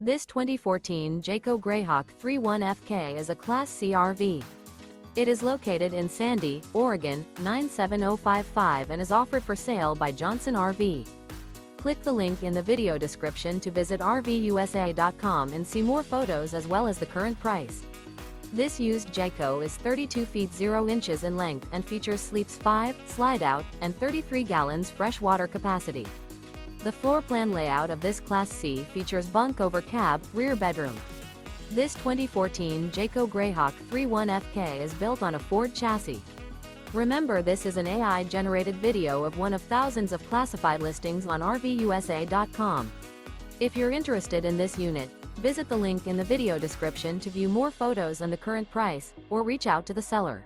This 2014 Jayco Greyhawk 31FK is a Class C RV. It is located in Sandy, Oregon, 97055 and is offered for sale by Johnson RV. Click the link in the video description to visit RVUSA.com and see more photos as well as the current price. This used Jayco is 32 feet 0 inches in length and features sleeps 5, slide-out, and 33 gallons fresh water capacity. The floor plan layout of this Class C features bunk over cab, rear bedroom. This 2014 Jayco Greyhawk 31FK is built on a Ford chassis. Remember, this is an AI-generated video of one of thousands of classified listings on RVUSA.com. If you're interested in this unit, visit the link in the video description to view more photos and the current price, or reach out to the seller.